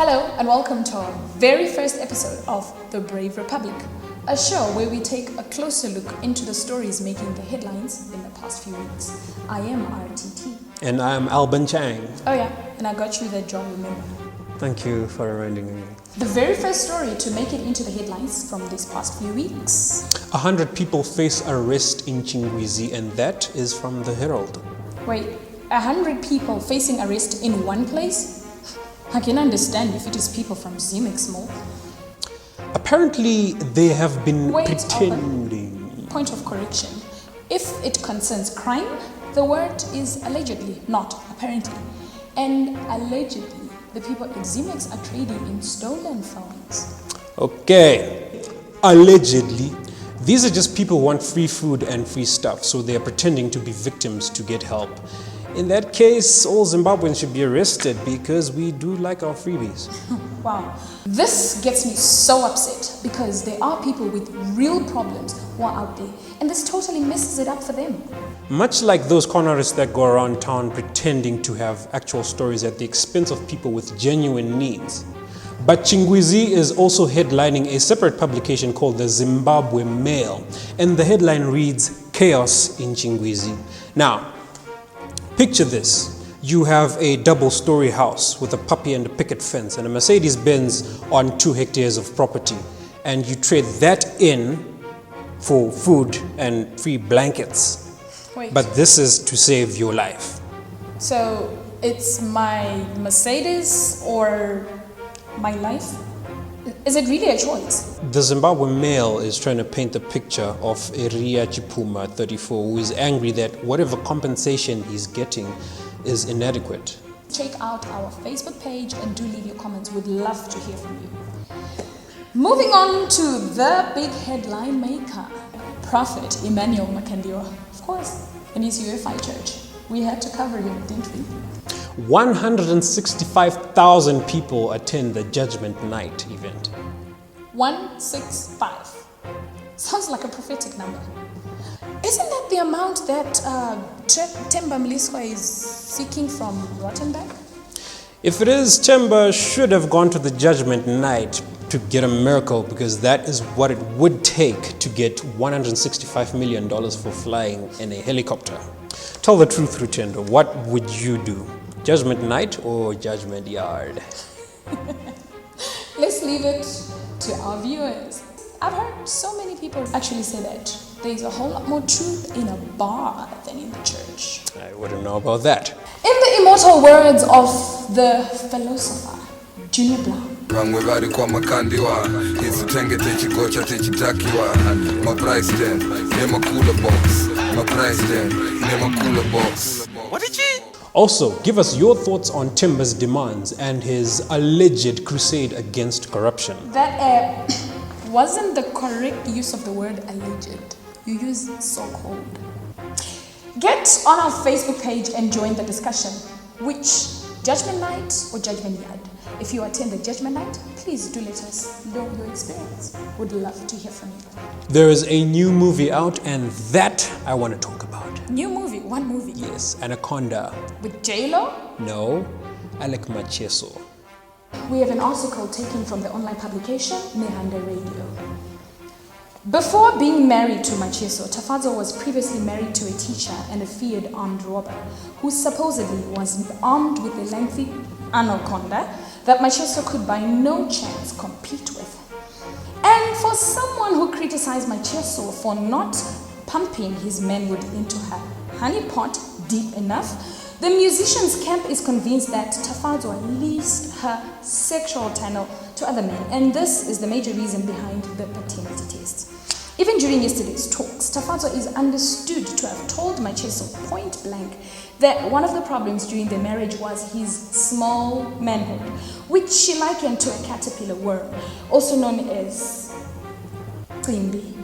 Hello and welcome to our very first episode of The Brave Republic, a show where we take a closer look into the stories making the headlines in the past few weeks. I am RTT. And I'm Alban Chang. Oh yeah, and I got you that job, remember? Thank you for reminding me. The very first story to make it into the headlines from these past few weeks. 100 people face arrest in Chingwizi, and that is from the Herald. Wait, 100 people facing arrest in one place? I can understand if it is people from Zimbabwe. Apparently, they have been pretending. Point of correction. If it concerns crime, the word is allegedly, not apparently. And allegedly, the people at Zimbabwe are trading in stolen phones. Okay, allegedly. These are just people who want free food and free stuff, so they are pretending to be victims to get help. In that case, all Zimbabweans should be arrested because we do like our freebies. Wow. This gets me so upset because there are people with real problems who are out there, and this totally messes it up for them. Much like those con artists that go around town pretending to have actual stories at the expense of people with genuine needs. But Chingwizi is also headlining a separate publication called the Zimbabwe Mail, and the headline reads, "Chaos in Chingwizi." Now, picture this. You have a double-story house with a puppy and a picket fence and a Mercedes-Benz on 2 hectares of property, and you trade that in for food and free blankets. Wait. But this is to save your life. So it's my Mercedes or my life? Is it really a choice? The Zimbabwe Mail is trying to paint the picture of Eria Chipuma, 34, who is angry that whatever compensation he's getting is inadequate. Check out our Facebook page and do leave your comments. We'd love to hear from you. Moving on to the big headline maker, Prophet Emmanuel Makandiwa. Of course, in his UFI church. We had to cover him, didn't we? 165,000 people attend the Judgment Night event. 165. Sounds like a prophetic number. Isn't that the amount that Temba Mliswa is seeking from Rottenberg? If it is, Temba should have gone to the Judgment Night to get a miracle, because that is what it would take to get $165 million for flying in a helicopter. Tell the truth, Rutendo, what would you do? Judgment Night or Judgment Yard? Let's leave it to our viewers. I've heard so many people actually say that there's a whole lot more truth in a bar than in the church. I wouldn't know about that. In the immortal words of the philosopher, Junior Brown. Vamwe vari kwamakandiwa isu tengete chigocha tichitakiwa maprice ten nemakula box maprice ten nemakula box. What did you? Also, give us your thoughts on Temba's demands and his alleged crusade against corruption. That wasn't the correct use of the word alleged. You use so-called. Get on our Facebook page and join the discussion. Which Judgment Night or Judgment Yard? If you attend the Judgment Night, please do let us know your experience. Would love to hear from you. There is a new movie out, and that I want to talk about. New movie? One movie? Yes, Anaconda. With J-Lo? No, Alec Macheso. We have an article taken from the online publication Miranda Radio. Before being married to Macheso, Tafazo was previously married to a teacher and a feared armed robber who supposedly was armed with a lengthy anaconda that Macheso could by no chance compete with. And for someone who criticized Macheso for not pumping his manhood into her honey pot deep enough, the musician's camp is convinced that Tafazo leased her sexual tunnel to other men, and this is the major reason behind the paternity test. Even during yesterday's talks, Tafazo is understood to have told Macheso point blank that one of the problems during their marriage was his small manhood, which she likened to a caterpillar worm, also known as Quimby.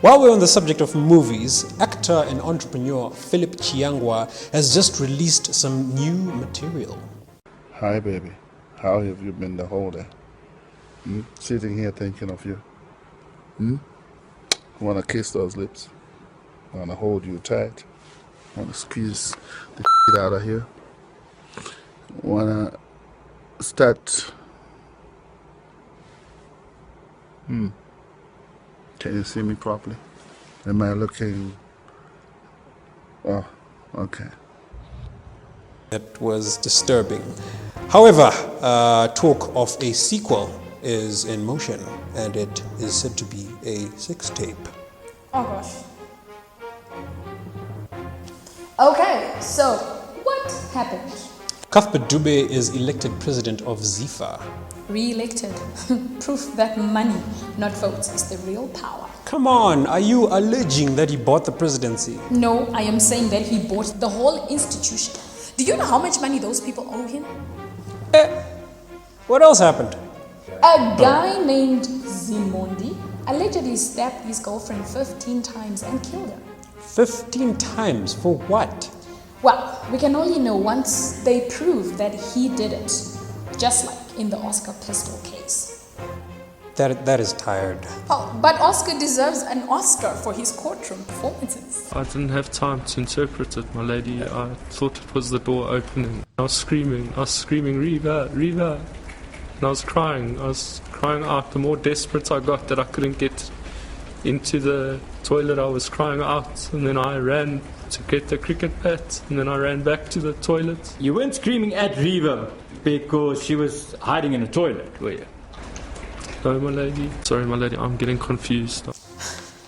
While we're on the subject of movies, actor and entrepreneur Philip Chiangwa has just released some new material. Hi, baby. How have you been the whole day? Sitting here thinking of you. I want to kiss those lips. I want to hold you tight. I want to squeeze the out of here. I want to start. Can you see me properly? Am I looking? Oh, okay. That was disturbing. However, talk of a sequel is in motion, and it is said to be a sex tape. Oh gosh. Okay, so what happened? Cuthbert Dube is elected president of ZIFA. Re-elected. Proof that money, not votes, is the real power. Come on, are you alleging that he bought the presidency? No, I am saying that he bought the whole institution. Do you know how much money those people owe him? What else happened? A guy named Zimondi allegedly stabbed his girlfriend 15 times and killed her. 15 times for what? Well, we can only know once they prove that he did it, just like in the Oscar pistol case. That is tired. Oh, but Oscar deserves an Oscar for his courtroom performances. I didn't have time to interpret it, my lady. I thought it was the door opening. I was screaming, Reva, Reva. And I was crying out. The more desperate I got that I couldn't get into the toilet, I was crying out. And then I ran to get the cricket bat, and then I ran back to the toilet. You weren't screaming at Reva because she was hiding in the toilet, were you? No, my lady. Sorry, my lady, I'm getting confused.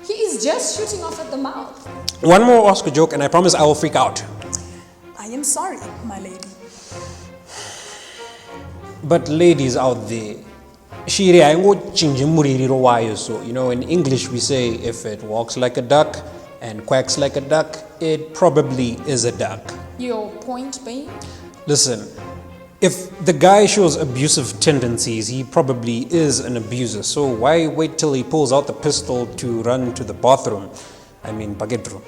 He is just shooting off at the mouth. One more Oscar joke, and I promise I will freak out. I am sorry, my lady. But ladies out there, shiri aingo chinji muririro wayo. So, in English we say, if it walks like a duck and quacks like a duck, it probably is a duck. Your point being? Listen, if the guy shows abusive tendencies, he probably is an abuser. So why wait till he pulls out the pistol to run to the bathroom? I mean, bagedro.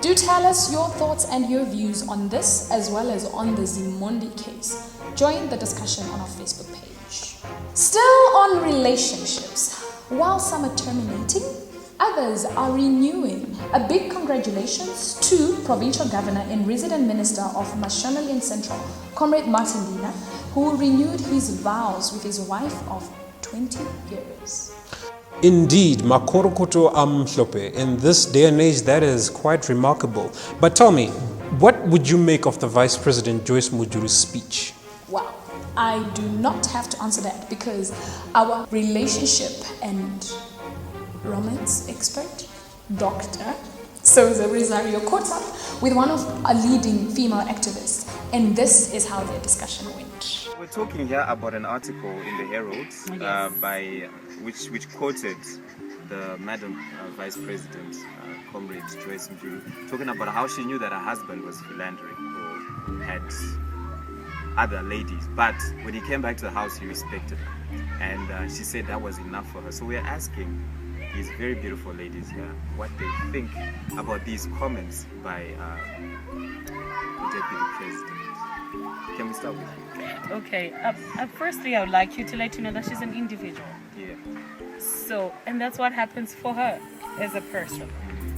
Do tell us your thoughts and your views on this, as well as on the Zimondi case. Join the discussion on our Facebook page. Still on relationships, while some are terminating, others are renewing. A big congratulations to Provincial Governor and Resident Minister of Mashonaland Central, Comrade Martin Dina, who renewed his vows with his wife of 20 years. Indeed, makorokoto amhlope. In this day and age, that is quite remarkable. But tell me, what would you make of the Vice President Joyce Mujuru's speech? Well, I do not have to answer that because our relationship and romance expert, Dr. Soza Rosario, caught up with one of our leading female activists, and this is how their discussion went. We're talking here about an article in the Herald by which quoted the Madam Vice President, Comrade Joyce Mjuru, talking about how she knew that her husband was philandering or had other ladies, but when he came back to the house, he respected her, and she said that was enough for her. So we're asking these very beautiful ladies here what they think about these comments by the Deputy President. Can we start with you? Okay, firstly I would like you to let you know that she's an individual. Yeah. So, and that's what happens for her as a person.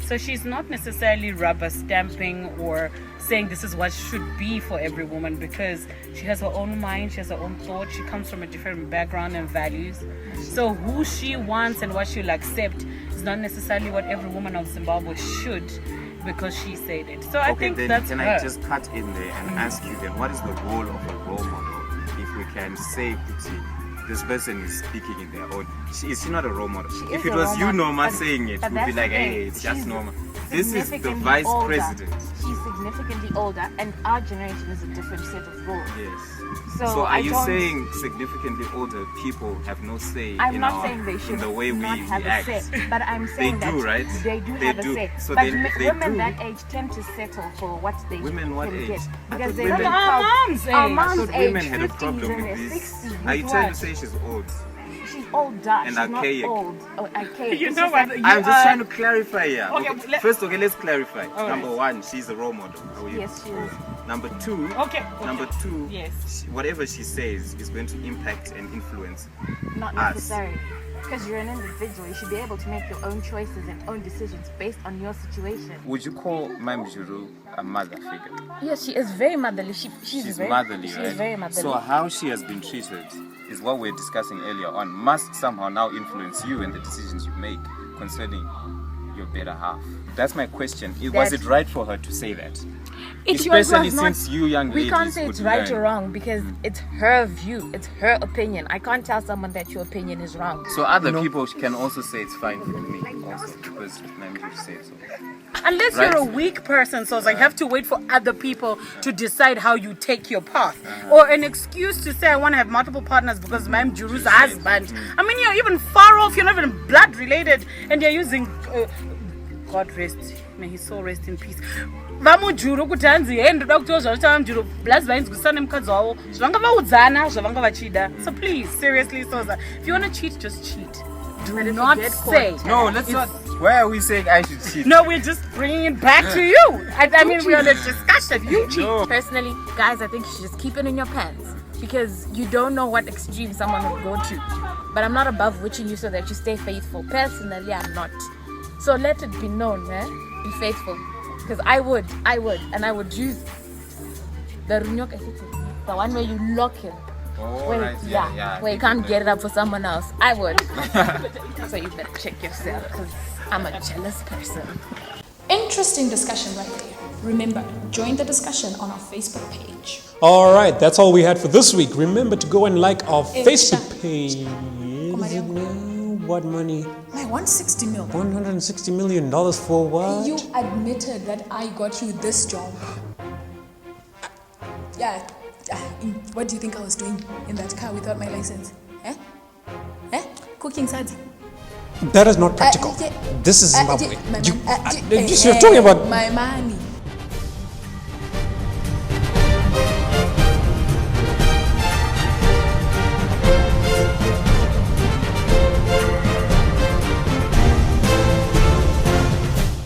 So she's not necessarily rubber stamping or saying this is what should be for every woman, because she has her own mind, she has her own thought, she comes from a different background and values. So who she wants and what she'll accept is not necessarily what every woman of Zimbabwe should, because she said it. So I think then that's can her. I just cut in there and ask you then, what is the role of a role model? If we can say, this person is speaking in their own. Is she not a role model? She if is it a was role you, model, Norma, but- saying it, but we'd be that's like, the thing. hey, it's just She's Norma. This is the significantly vice older. president. She's significantly older, and our generation is a different set of roles. Yes. So, So are I you don't- saying significantly older people have no say I'm in not our, saying they in should the way we not have act? a say, but I'm saying They do, that right? they do They have do. a say. So but they women do. that age tend to settle for what they Women what can age? get I because thought they women- don't Our have- mom's Our age. I mom's thought age, women had a 50s problem and with this. 60s. Are you with trying to what? say she's old? She's older. And she's archaic. not old. Oh, archaic. You It's know just what? like- I'm just trying to clarify here. Okay, First, let's clarify. All Number right. one, she's a role model. Are we- Yes, she is. Number two, Okay. Number two, Yes. whatever she says is going to impact and influence Not us. necessarily. Because you're an individual, you should be able to make your own choices and own decisions based on your situation. Would you call Ma'am Juru a mother figure? Yes, she is very motherly. She's very motherly, She right? is very motherly. So how she has been treated is what we're discussing earlier on. Must somehow now influence you and the decisions you make concerning your better half. That's my question. Was it right for her to say that? Especially since you young ladies we can't say it's right learn. or wrong because it's her view, it's her opinion. I can't tell someone that your opinion is wrong. So other people can also say it's fine for me also because Ma'am Juru said so. Unless Right. you're a weak person, so it's like you have to wait for other people to decide how you take your path. Or an excuse to say I want to have multiple partners because Ma'am Juru's husband. I mean, you're even far off, you're not even blood related, and you're using God rest, may his soul rest in peace. Vamujuru kuti hanzi ndoda kutozva kuti vamujuru blazi vainzwisana nemukadzi wavo zvavanga vaudzana zvavanga vachida. So please, seriously, Soza, if you want to cheat, just cheat. Do not say. No, let's not. Why are we saying I should cheat? No, we're just bringing it back to you. I mean, we're on a discussion. You cheat. No. Personally, guys, I think you should just keep it in your pants because you don't know what extreme someone would go to. But I'm not above witching you so that you stay faithful. Personally, I'm not. So let it be known, be faithful. Because I would, and I would use the runyok, the one where you lock him. Oh, Where, right. where you can't get it up for someone else. I would. So you better check yourself because I'm a jealous person. Interesting discussion right there. Remember, join the discussion on our Facebook page. All right, that's all we had for this week. Remember to go and like our Facebook page. What money? My 160 mil. $160 million for what? You admitted that I got you this job. Yeah. What do you think I was doing in that car without my license? Cooking sides. That is not practical. Yeah. This is Zimbabwe. My You're talking about my money.